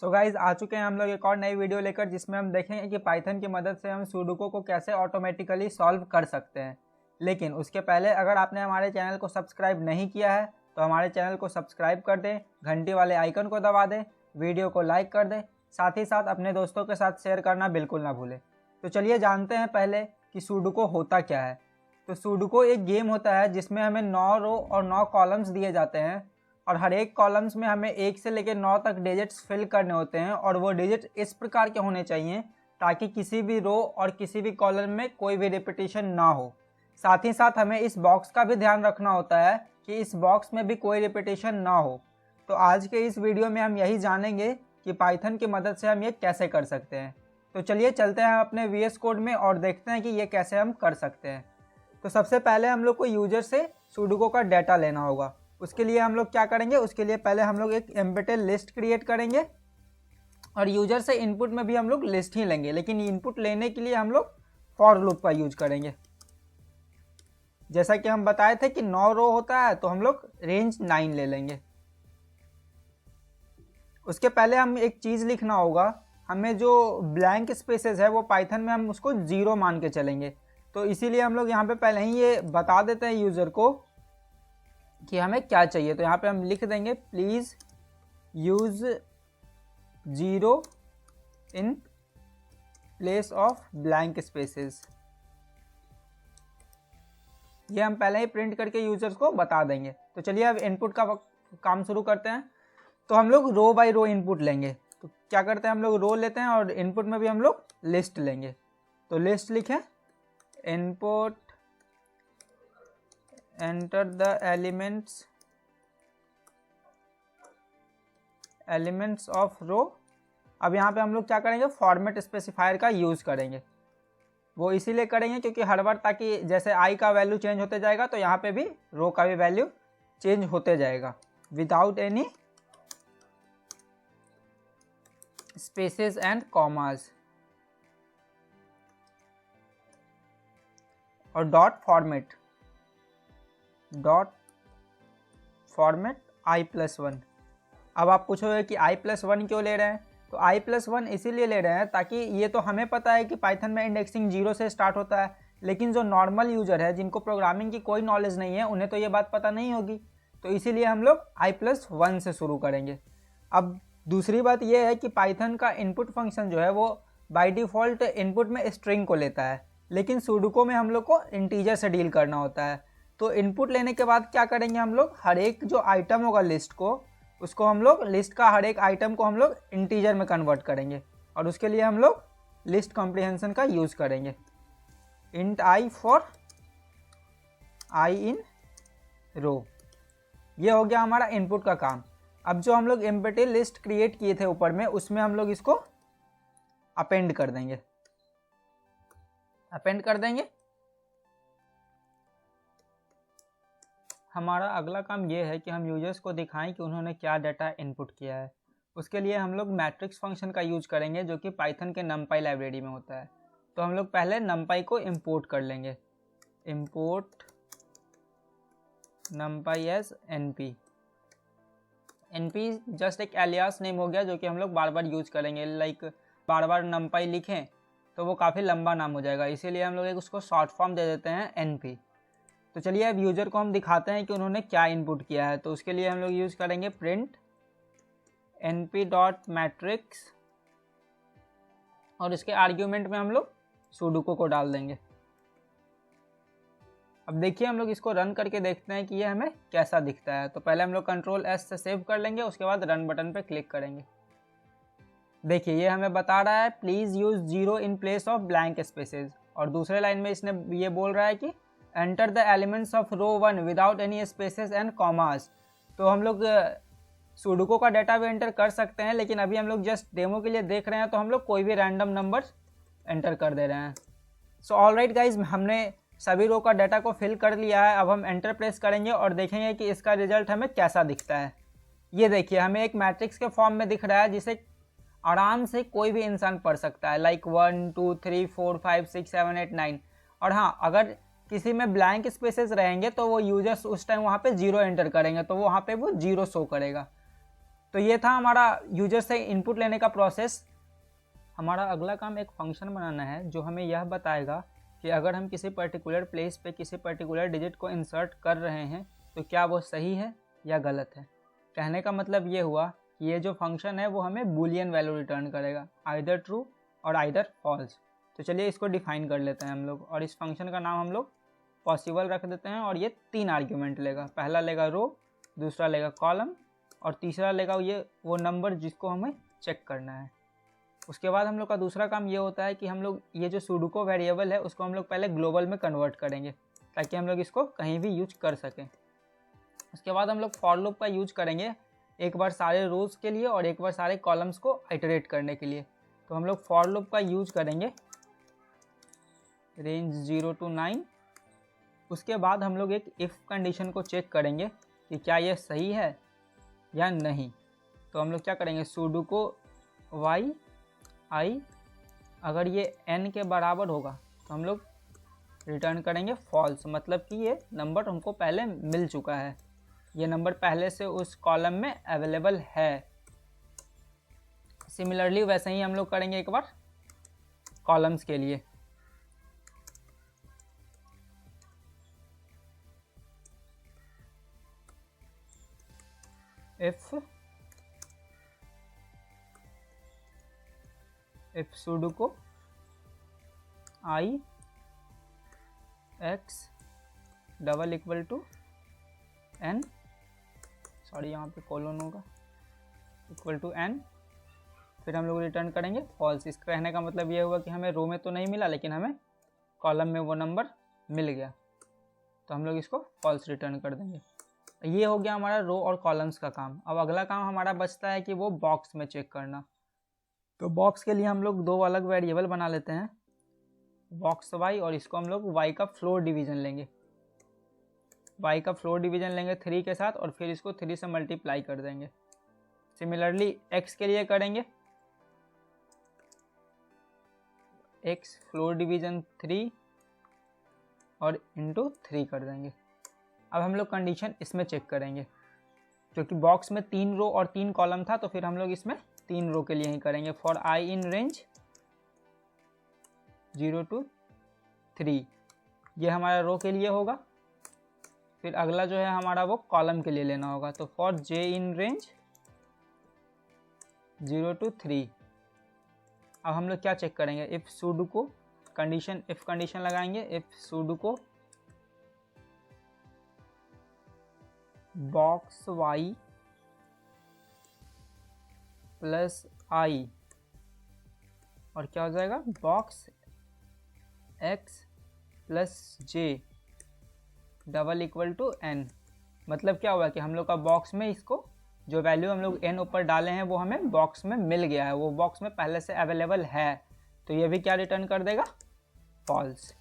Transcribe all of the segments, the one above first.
So guys आ चुके हैं हम लोग एक और नई वीडियो लेकर, जिसमें हम देखेंगे कि पाइथन की मदद से हम सुडोकू को कैसे ऑटोमेटिकली सॉल्व कर सकते हैं। लेकिन उसके पहले अगर आपने हमारे चैनल को सब्सक्राइब नहीं किया है तो हमारे चैनल को सब्सक्राइब कर दें, घंटी वाले आइकन को दबा दें, वीडियो को लाइक कर दें, साथ ही साथ अपने दोस्तों के साथ शेयर करना बिल्कुल ना भूलें। तो चलिए जानते हैं पहले कि सुडोकू होता क्या है। तो सुडोकू एक गेम होता है जिसमें हमें 9 रो और 9 कॉलम्स दिए जाते हैं और हर एक कॉलम्स में हमें 1 से लेकर 9 तक डिजिट्स फिल करने होते हैं और वो डिजिट इस प्रकार के होने चाहिए ताकि किसी भी रो और किसी भी कॉलम में कोई भी रिपीटिशन ना हो। साथ ही साथ हमें इस बॉक्स का भी ध्यान रखना होता है कि इस बॉक्स में भी कोई रिपीटिशन ना हो। तो आज के इस वीडियो में हम यही जानेंगे कि पाइथन की मदद से हम ये कैसे कर सकते हैं। तो चलिए चलते हैं अपने VS कोड में और देखते हैं कि ये कैसे हम कर सकते हैं। तो सबसे पहले हम लोग को यूजर से सुडोकू का डाटा लेना होगा। उसके लिए हम लोग क्या करेंगे, उसके लिए पहले हम लोग एक एम्पटी लिस्ट क्रिएट करेंगे और यूजर से इनपुट में भी हम लोग लिस्ट ही लेंगे, लेकिन इनपुट लेने के लिए हम लोग फॉर लूप का यूज करेंगे। जैसा कि हम बताए थे कि 9 रो होता है तो हम लोग रेंज 9 ले लेंगे। उसके पहले हम एक चीज़ लिखना होगा, हमें जो ब्लैंक स्पेसेस है वो पाइथन में हम उसको 0 मान के चलेंगे। तो इसीलिए हम लोग यहाँ पे पहले ही ये बता देते हैं यूज़र को कि हमें क्या चाहिए। तो यहाँ पे हम लिख देंगे please use 0 in place of blank spaces. ये हम पहले ही प्रिंट करके यूजर्स को बता देंगे। तो चलिए अब इनपुट का काम शुरू करते हैं। तो हम लोग रो बाय रो इनपुट लेंगे। तो क्या करते हैं, हम लोग रो लेते हैं और इनपुट में भी हम लोग लिस्ट लेंगे। तो लिस्ट लिखें input enter the elements of row। अब यहाँ पे हम लोग क्या करेंगे, फॉर्मेट स्पेसिफायर का यूज़ करेंगे। वो इसीलिए करेंगे क्योंकि हर बार ताकि जैसे आई का वैल्यू चेंज होते जाएगा तो यहाँ पे भी रो का भी वैल्यू चेंज होते जाएगा without any spaces and commas. और डॉट फॉर्मेट i+1। अब आप पूछोगे कि i+1 क्यों ले रहे हैं। तो i+1 इसीलिए ले रहे हैं ताकि ये तो हमें पता है कि पाइथन में इंडेक्सिंग 0 से स्टार्ट होता है, लेकिन जो नॉर्मल यूज़र है जिनको प्रोग्रामिंग की कोई नॉलेज नहीं है उन्हें तो ये बात पता नहीं होगी। तो इसीलिए हम लोग i+1 से शुरू करेंगे। अब दूसरी बात यह है कि पाइथन का इनपुट फंक्शन जो है वो बाय डिफ़ॉल्ट इनपुट में स्ट्रिंग को लेता है, लेकिन सुडोकू में हम लोग को इंटीजर से डील करना होता है। तो इनपुट लेने के बाद क्या करेंगे, हम लोग हर एक जो आइटम होगा लिस्ट को, उसको हम लोग लिस्ट का हर एक आइटम को हम लोग इंटीजर में कन्वर्ट करेंगे और उसके लिए हम लोग लिस्ट कॉम्प्रिहेंशन का यूज़ करेंगे। इंट आई फॉर आई इन रो। ये हो गया हमारा इनपुट का काम। अब जो हम लोग एम्पटी लिस्ट क्रिएट किए थे ऊपर में, उसमें हम लोग इसको अपेंड कर देंगे। हमारा अगला काम ये है कि हम यूजर्स को दिखाएं कि उन्होंने क्या डाटा इनपुट किया है। उसके लिए हम लोग मैट्रिक्स फंक्शन का यूज करेंगे जो कि पाइथन के numpy लाइब्रेरी में होता है। तो हम लोग पहले numpy को इंपोर्ट कर लेंगे। Import numpy as np just एक एलियास नेम हो गया जो कि हम लोग बार बार यूज करेंगे। लाइक बार बार numpy लिखें तो वो काफ़ी लंबा नाम हो जाएगा, इसीलिए हम लोग एक उसको शॉर्ट फॉर्म दे देते हैं np। तो चलिए अब यूज़र को हम दिखाते हैं कि उन्होंने क्या इनपुट किया है। तो उसके लिए हम लोग यूज़ करेंगे प्रिंट np.matrix और इसके आर्ग्यूमेंट में हम लोग सुडोकू को डाल देंगे। अब देखिए हम लोग इसको रन करके देखते हैं कि ये हमें कैसा दिखता है। तो पहले हम लोग Ctrl+S से सेव कर लेंगे, उसके बाद रन बटन पे क्लिक करेंगे। देखिए ये हमें बता रहा है please use 0 in place of blank spaces, और दूसरे लाइन में इसने ये बोल रहा है कि enter the elements of row 1 without any spaces and commas. तो हम लोग सुडोकू का डाटा भी एंटर कर सकते हैं, लेकिन अभी हम लोग जस्ट डेमो के लिए देख रहे हैं तो हम लोग कोई भी रैंडम नंबर एंटर कर दे रहे हैं। सो ऑलराइट गाइज, हमने सभी रो का डाटा को फिल कर लिया है। अब हम एंटर प्रेस करेंगे और देखेंगे कि इसका रिजल्ट हमें कैसा दिखता है। ये देखिए हमें एक मैट्रिक्स के फॉर्म में दिख रहा है जिसे आराम से कोई भी इंसान पढ़ सकता है, लाइक 1 2 3 4 5 6 7 8 9। और हाँ, अगर किसी में ब्लैंक स्पेसेस रहेंगे तो वो यूजर्स उस टाइम वहाँ पे 0 एंटर करेंगे तो वो वहाँ पे वो 0 शो करेगा। तो ये था हमारा यूजर से इनपुट लेने का प्रोसेस। हमारा अगला काम एक फंक्शन बनाना है जो हमें यह बताएगा कि अगर हम किसी पर्टिकुलर प्लेस पे किसी पर्टिकुलर डिजिट को इंसर्ट कर रहे हैं तो क्या वो सही है या गलत है। कहने का मतलब ये हुआ कि ये जो फंक्शन है वो हमें बूलियन वैल्यू रिटर्न करेगा, आइदर ट्रू और आइदर फॉल्स। तो चलिए इसको डिफाइन कर लेते हैं हम लोग, और इस फंक्शन का नाम हम लोग पॉसिबल रख देते हैं। और ये 3 आर्ग्यूमेंट लेगा, पहला लेगा रो, दूसरा लेगा कॉलम और तीसरा लेगा ये वो नंबर जिसको हमें चेक करना है। उसके बाद हम लोग का दूसरा काम ये होता है कि हम लोग ये जो सुडोकू वेरिएबल है उसको हम लोग पहले ग्लोबल में कन्वर्ट करेंगे ताकि हम लोग इसको कहीं भी यूज कर सकें। उसके बाद हम लोग फॉर लूप का यूज करेंगे, एक बार सारे रोज़ के लिए और एक बार सारे कॉलम्स को आइटरेट करने के लिए। तो हम लोग फॉर लूप का यूज करेंगे रेंज 0 to 9। उसके बाद हम लोग एक इफ़ कंडीशन को चेक करेंगे कि क्या ये सही है या नहीं। तो हम लोग क्या करेंगे, सुडोकू वाई आई अगर ये n के बराबर होगा तो हम लोग रिटर्न करेंगे फॉल्स, मतलब कि ये नंबर हमको पहले मिल चुका है, ये नंबर पहले से उस कॉलम में अवेलेबल है। सिमिलरली वैसे ही हम लोग करेंगे एक बार कॉलम्स के लिए। if sudoku i x double equal to n, sorry यहाँ पे कोलोन होगा, इक्वल टू n, फिर हम लोग रिटर्न करेंगे फॉल्स। इसका कहने का मतलब ये हुआ कि हमें रो में तो नहीं मिला लेकिन हमें कॉलम में वो नंबर मिल गया, तो हम लोग इसको फॉल्स रिटर्न कर देंगे। ये हो गया हमारा रो और कॉलम्स का काम। अब अगला काम हमारा बचता है कि वो बॉक्स में चेक करना। तो बॉक्स के लिए हम लोग 2 अलग वेरिएबल बना लेते हैं, बॉक्स वाई, और इसको हम लोग वाई का फ्लोर डिवीज़न लेंगे। वाई का फ्लोर डिवीज़न लेंगे 3 के साथ और फिर इसको 3 से मल्टीप्लाई कर देंगे। सिमिलरली एक्स के लिए करेंगे एक्स फ्लोर डिवीज़न 3 और इंटू 3 कर देंगे। अब हम लोग कंडीशन इसमें चेक करेंगे, क्योंकि बॉक्स में 3 रो और 3 कॉलम था तो फिर हम लोग इसमें 3 रो के लिए ही करेंगे। For I in range 0 to 3, ये हमारा रो के लिए होगा। फिर अगला जो है हमारा वो कॉलम के लिए लेना होगा। तो for j in range 0 to 3। अब हम लोग क्या चेक करेंगे, if sudoku condition, if condition लगाएंगे, if sudoku box y plus i और क्या हो जाएगा box x plus j double equal to n। मतलब क्या हुआ कि हम लोग का बॉक्स में इसको जो वैल्यू हम लोग n ऊपर डाले हैं वो हमें बॉक्स में मिल गया है, वो बॉक्स में पहले से अवेलेबल है, तो ये भी क्या रिटर्न कर देगा फॉल्स।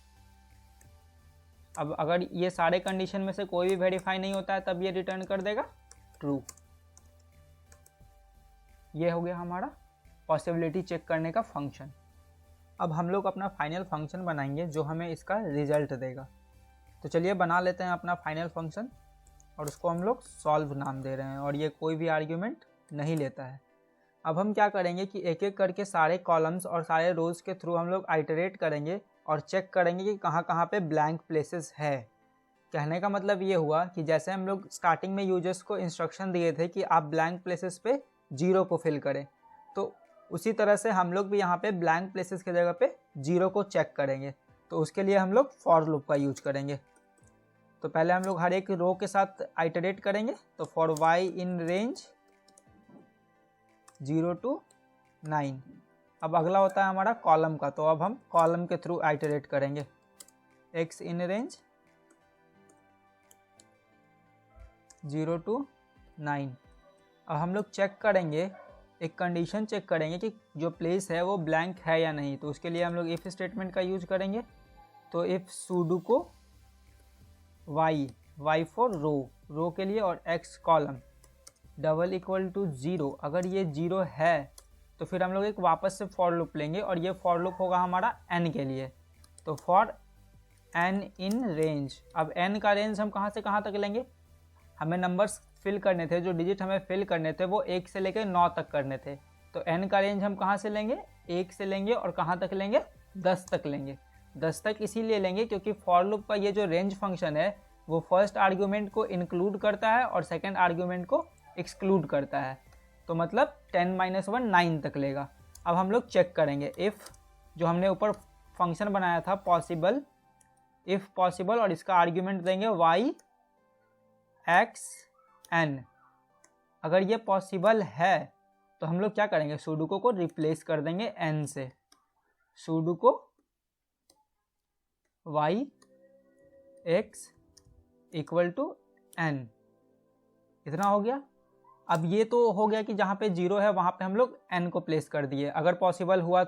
अब अगर ये सारे कंडीशन में से कोई भी वेरीफाई नहीं होता है तब ये रिटर्न कर देगा ट्रू। ये हो गया हमारा पॉसिबिलिटी चेक करने का फंक्शन। अब हम लोग अपना फाइनल फंक्शन बनाएंगे जो हमें इसका रिजल्ट देगा। तो चलिए बना लेते हैं अपना फाइनल फंक्शन, और उसको हम लोग सॉल्व नाम दे रहे हैं, और ये कोई भी आर्ग्यूमेंट नहीं लेता है। अब हम क्या करेंगे कि एक एक करके सारे कॉलम्स और सारे रोज़ के थ्रू हम लोग आइटरेट करेंगे और चेक करेंगे कि कहाँ कहाँ पे ब्लैंक प्लेसेस है। कहने का मतलब ये हुआ कि जैसे हम लोग स्टार्टिंग में यूजर्स को इंस्ट्रक्शन दिए थे कि आप ब्लैंक प्लेसेस पे 0 को फिल करें, तो उसी तरह से हम लोग भी यहाँ पे ब्लैंक प्लेसेस की जगह पे 0 को चेक करेंगे। तो उसके लिए हम लोग फॉर लूप का यूज करेंगे। तो पहले हम लोग हर एक रो के साथ आइटरेट करेंगे। तो for y in range 0 to 9। अब अगला होता है हमारा कॉलम का, तो अब हम कॉलम के थ्रू आइटरेट करेंगे। X in range 0 to 9। अब हम लोग चेक करेंगे, एक कंडीशन चेक करेंगे कि जो प्लेस है वो ब्लैंक है या नहीं। तो उसके लिए हम लोग इफ़ स्टेटमेंट का यूज करेंगे। तो if sudoku y for row के लिए और x column double equal to 0, अगर ये 0 है तो फिर हम लोग एक वापस से फॉर लूप लेंगे, और ये फॉर लूप होगा हमारा n के लिए। तो फॉर n इन रेंज, अब n का रेंज हम कहाँ से कहाँ तक लेंगे, हमें नंबर्स फिल करने थे, जो डिजिट हमें फिल करने थे वो 1 से लेकर 9 तक करने थे। तो n का रेंज हम कहाँ से लेंगे, 1 से लेंगे और कहाँ तक लेंगे, 10 तक लेंगे। 10 तक इसीलिए लेंगे क्योंकि फॉर लूप का ये जो रेंज फंक्शन है वो फर्स्ट आर्ग्यूमेंट को इंक्लूड करता है और सेकंड आर्ग्यूमेंट को एक्सक्लूड करता है। तो मतलब 10 - 1 9 तक लेगा। अब हम लोग चेक करेंगे इफ़ जो हमने ऊपर फंक्शन बनाया था पॉसिबल, इफ़ पॉसिबल, और इसका आर्ग्यूमेंट देंगे y x n। अगर ये पॉसिबल है तो हम लोग क्या करेंगे, सुडोकू को रिप्लेस कर देंगे n से। सुडोकू y x = n, इतना हो गया। अब ये तो हो गया कि जहाँ पे 0 है वहाँ पे हम लोग n को प्लेस कर दिए, अगर पॉसिबल हुआ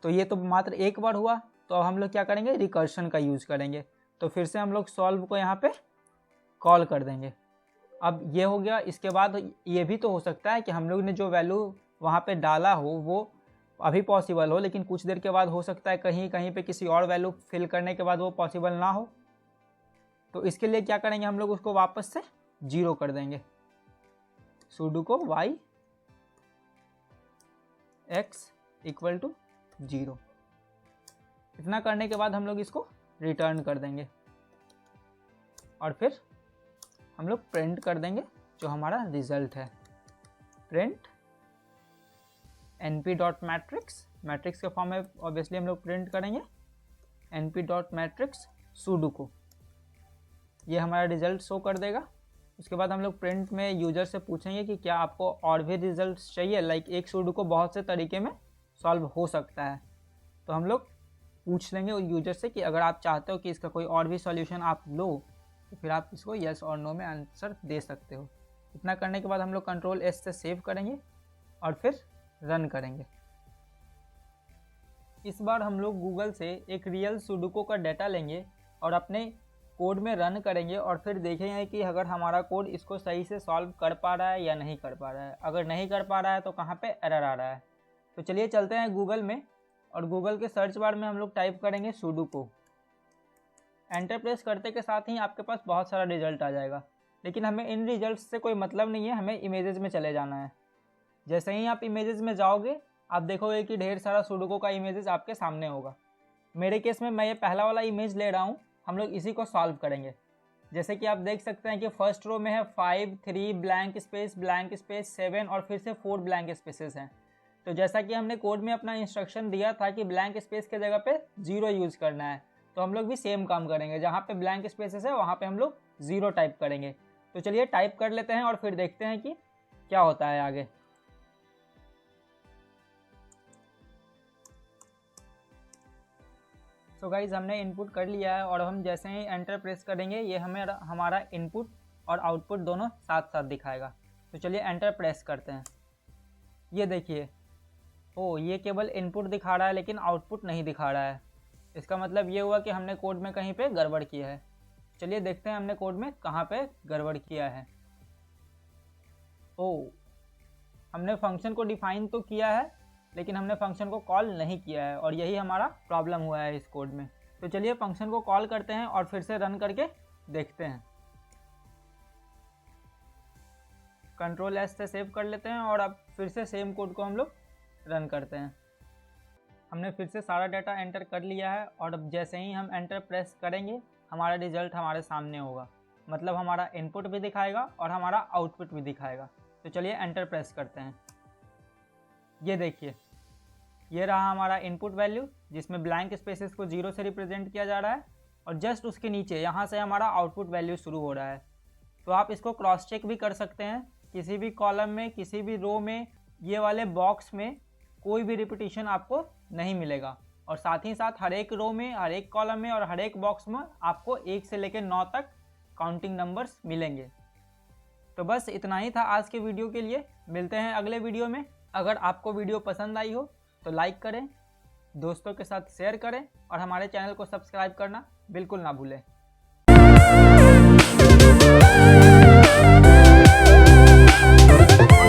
तो ये तो मात्र एक बार हुआ। तो अब हम लोग क्या करेंगे, रिकर्शन का यूज़ करेंगे। तो फिर से हम लोग सॉल्व को यहाँ पे कॉल कर देंगे। अब ये हो गया। इसके बाद ये भी तो हो सकता है कि हम लोग ने जो वैल्यू वहाँ पे डाला हो वो अभी पॉसिबल हो, लेकिन कुछ देर के बाद हो सकता है कहीं कहीं पे किसी और वैल्यू फिल करने के बाद वो पॉसिबल ना हो। तो इसके लिए क्या करेंगे, हम लोग उसको वापस से 0 कर देंगे। Sudoku y x = 0। इतना करने के बाद हम लोग इसको रिटर्न कर देंगे और फिर हम लोग प्रिंट कर देंगे जो हमारा रिजल्ट है। प्रिंट np.matrix, मैट्रिक्स के फॉर्म में ऑब्वियसली हम लोग प्रिंट करेंगे np.matrix सुडोकू। ये हमारा रिजल्ट शो कर देगा। उसके बाद हम लोग प्रिंट में यूज़र से पूछेंगे कि क्या आपको और भी रिजल्ट चाहिए, लाइक एक सुडोकू बहुत से तरीके में सॉल्व हो सकता है। तो हम लोग पूछ लेंगे उस यूज़र से कि अगर आप चाहते हो कि इसका कोई और भी सॉल्यूशन आप लो तो फिर आप इसको येस और नो में आंसर दे सकते हो। इतना करने के बाद हम लोग Ctrl+S से सेव करेंगे और फिर रन करेंगे। इस बार हम लोग गूगल से एक रियल सुडोकू का डाटा लेंगे और अपने कोड में रन करेंगे और फिर देखेंगे कि अगर हमारा कोड इसको सही से सॉल्व कर पा रहा है या नहीं कर पा रहा है। अगर नहीं कर पा रहा है तो कहाँ पे एरर आ रहा है। तो चलिए चलते हैं गूगल में और गूगल के सर्च बार में हम लोग टाइप करेंगे सुडोकू। एंटर प्रेस करते के साथ ही आपके पास बहुत सारा रिजल्ट आ जाएगा, लेकिन हमें इन रिजल्ट्स से कोई मतलब नहीं है, हमें इमेजेस में चले जाना है। जैसे ही आप इमेजेस में जाओगे आप देखोगे कि ढेर सारा सुडोकू का इमेजेस आपके सामने होगा। मेरे केस में मैं ये पहला वाला इमेज ले रहा हूँ, हम लोग इसी को सॉल्व करेंगे। जैसे कि आप देख सकते हैं कि फर्स्ट रो में है 5 3 ब्लैंक स्पेस 7 और फिर से 4 ब्लैंक स्पेसेस हैं। तो जैसा कि हमने कोड में अपना इंस्ट्रक्शन दिया था कि ब्लैंक स्पेस के जगह पे 0 यूज़ करना है, तो हम लोग भी सेम काम करेंगे। जहाँ पे ब्लैंक स्पेसेस है वहाँ पे हम लोग 0 टाइप करेंगे। तो चलिए टाइप कर लेते हैं और फिर देखते हैं कि क्या होता है आगे। तो गाइज हमने इनपुट कर लिया है और हम जैसे ही एंटर प्रेस करेंगे ये हमें हमारा इनपुट और आउटपुट दोनों साथ साथ दिखाएगा। तो चलिए एंटर प्रेस करते हैं। ये देखिए, ओ ये केवल इनपुट दिखा रहा है लेकिन आउटपुट नहीं दिखा रहा है। इसका मतलब ये हुआ कि हमने कोड में कहीं पे गड़बड़ किया है। चलिए देखते हैं हमने कोड में कहाँ पे गड़बड़ किया है। ओ हमने फंक्शन को डिफाइन तो किया है लेकिन हमने फंक्शन को कॉल नहीं किया है और यही हमारा प्रॉब्लम हुआ है इस कोड में। तो चलिए फंक्शन को कॉल करते हैं और फिर से रन करके देखते हैं। Ctrl+S से सेव कर लेते हैं और अब फिर से सेम कोड को हम लोग रन करते हैं। हमने फिर से सारा डाटा एंटर कर लिया है और अब जैसे ही हम एंटर प्रेस करेंगे हमारा रिजल्ट हमारे सामने होगा, मतलब हमारा इनपुट भी दिखाएगा और हमारा आउटपुट भी दिखाएगा। तो चलिए एंटर प्रेस करते हैं। ये देखिए, ये रहा हमारा इनपुट वैल्यू जिसमें ब्लैंक स्पेसेस को 0 से रिप्रेजेंट किया जा रहा है और जस्ट उसके नीचे यहाँ से हमारा आउटपुट वैल्यू शुरू हो रहा है। तो आप इसको क्रॉस चेक भी कर सकते हैं, किसी भी कॉलम में किसी भी रो में ये वाले बॉक्स में कोई भी रिपीटिशन आपको नहीं मिलेगा और साथ ही साथ हर एक रो में, हर एक कॉलम में और हर एक बॉक्स में आपको 1 से लेकर 9 तक काउंटिंग नंबर्स मिलेंगे। तो बस इतना ही था आज के वीडियो के लिए। मिलते हैं अगले वीडियो में। अगर आपको वीडियो पसंद आई हो तो लाइक करें, दोस्तों के साथ शेयर करें और हमारे चैनल को सब्सक्राइब करना बिल्कुल ना भूलें।